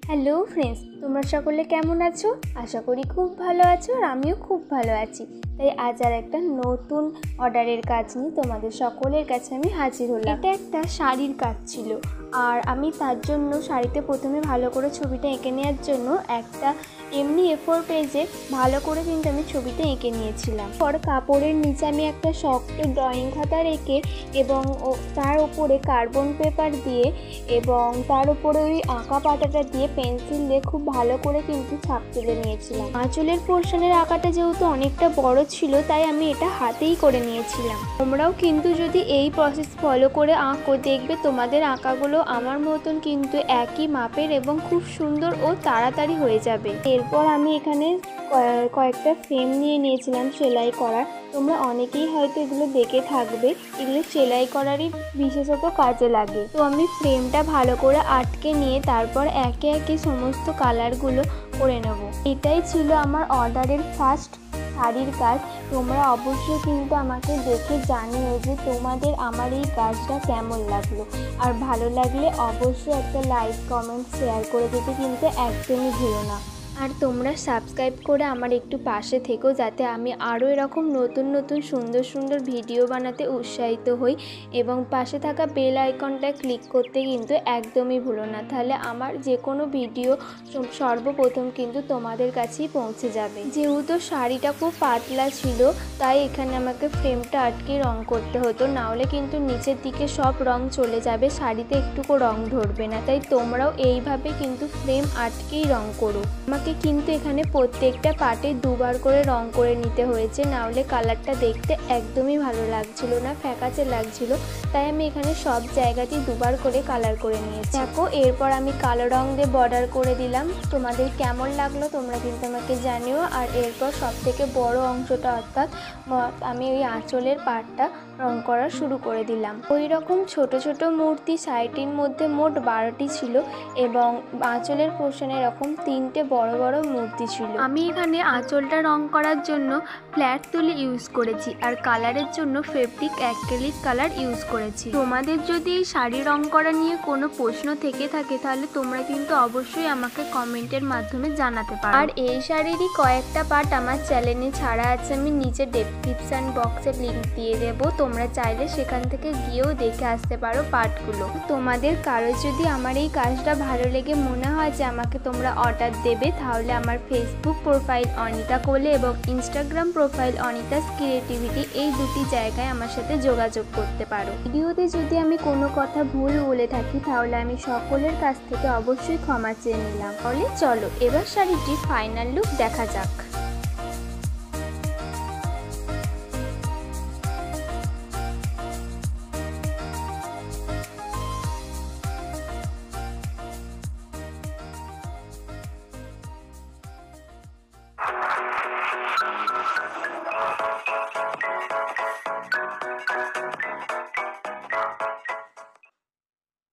Hello friends, তোমরা সকলে কেমন আছো? আশা করি খুব ভালো আছো আর আমিও খুব ভালো আছি। তাই আজ আর একটা নতুন অর্ডারের কাজ নিয়ে তোমাদের সকলের কাছে আমি হাজির হলাম। এটা একটা শাড়ির কাজ ছিল আর আমি তার জন্য শাড়িতে প্রথমে ভালো করে ছবিটা এঁকে নেওয়ার জন্য একটা এমনি A4 পেজে ভালো করে কিন্তু আমি ছবিটা এঁকে নিয়েছিলাম। পর কাপড়ের নিচে আমি একটা শক্ত ড্রয়িং খাতা রেখে এবং তার উপরে কার্বন পেপার দিয়ে এবং তার উপরে ওই আঁকা পাতাটা দিয়ে পেন্সিল দিয়ে খুব ভালো করে কিন্তু ছাপ তুলে নিয়েছিলাম। আঁচলের পোর্শনের আঁকাটা যেহেতু অনেকটা বড় ছিল তাই আমি এটা হাতেই করে নিয়েছিলাম। তোমরাও কিন্তু যদি এই প্রসেস ফলো করে আঁকো, দেখবে তোমাদের আঁকাগুলো আমার মতন কিন্তু একই মাপের এবং খুব সুন্দর ও তাড়াতাড়ি হয়ে যাবে। এরপর আমি এখানে কয়েকটা ফ্রেম নিয়ে নিয়েছিলাম সেলাই করার। তোমরা অনেকেই হয়তো এগুলো দেখে থাকবে, এগুলো সেলাই করারই বিশেষত কাজে লাগে। তো আমি ফ্রেমটা ভালো করে আটকে নিয়ে তারপর একে একে সমস্ত কালারগুলো করে নেব। এটাই ছিল আমার অর্ডারের ফার্স্ট শাড়ির কাজ। তোমরা অবশ্যই কিন্তু আমাকে দেখে জানিও যে তোমাদের আমার এই কাজটা কেমন লাগলো, আর ভালো লাগলে অবশ্যই একটা লাইক, কমেন্ট, শেয়ার করে দিতে কিন্তু একদমই ভুলো না। আর তোমরা সাবস্ক্রাইব করে আমার একটু পাশে থেকো, যাতে আমি আরও এরকম নতুন নতুন সুন্দর সুন্দর ভিডিও বানাতে উৎসাহিত হই। এবং পাশে থাকা বেল আইকনটা ক্লিক করতে কিন্তু একদমই ভুলো না, তাহলে আমার যে কোনো ভিডিও সর্বপ্রথম কিন্তু তোমাদের কাছেই পৌঁছে যাবে। যেহেতু শাড়িটা খুব পাতলা ছিল তাই এখানে আমাকে ফ্রেমটা আটকে রং করতে হতো, নাহলে কিন্তু নিচের দিকে সব রং চলে যাবে, শাড়িতে একটুকু রং ধরবে না। তাই তোমরাও এইভাবে কিন্তু ফ্রেম আটকেই রং করো। আমাকে কিন্তু এখানে প্রত্যেকটা পার্টে দুবার করে রং করে নিতে হয়েছে, নাহলে কালারটা দেখতে একদমই ভালো লাগছিল না, ফ্যাকাচে লাগছিল। তাই আমি এখানে সব জায়গাতেই দুবার করে কালার করে নিয়েছি। দেখো, এরপর আমি কালো রং দিয়ে বর্ডার করে দিলাম। তোমাদের কেমন লাগলো তোমরা কিন্তু আমাকে জানিও। আর এরপর সব থেকে বড় অংশটা অর্থাৎ আমি ওই আঁচলের পার্টটা রং করা শুরু করে দিলাম। ওই রকম ছোট ছোট মূর্তি শাড়িটির মধ্যে মোট 12টি ছিল এবং আঁচলের পোর্শনে এরকম 3টে বড় বড় মূর্তি ছিল। আমি এখানে আঁচলটা রং করার জন্য ফ্ল্যাট তুলি ইউজ করেছি আর কালারের জন্য ফেব্রিক অ্যাক্রিলিক কালার ইউজ করেছি। তোমাদের যদি এই শাড়ি রং করা নিয়ে কোনো প্রশ্ন থেকে থাকে তাহলে তোমরা কিন্তু অবশ্যই আমাকে কমেন্টের মাধ্যমে জানাতে পারো। আর এই শাড়িরই কয়েকটা পার্ট আমার চ্যানেলে ছাড়া আছে, আমি নিচে ডেসক্রিপশন বক্সে লিঙ্ক দিয়ে দেবো, তোমরা চাইলে সেখান থেকে গিয়েও দেখে আসতে পারো পার্টগুলো। তোমাদের কারো যদি আমার এই কাজটা ভালো লেগে মনে হয় যে আমাকে তোমরা অর্ডার দেবে, তাহলে আমার ফেসবুক প্রোফাইল অনিতা কোলে এবং ইনস্টাগ্রাম প্রোফাইল অনিতাস ক্রিয়েটিভিটি, এই দুটি জায়গায় আমার সাথে যোগাযোগ করতে পারো। ভিডিওতে যদি আমি কোনো কথা ভুল বলে থাকি তাহলে আমি সকলের কাছ থেকে অবশ্যই ক্ষমা চেয়ে নিলাম। তাহলে চলো এবার শাড়িটির ফাইনাল লুক দেখা যাক।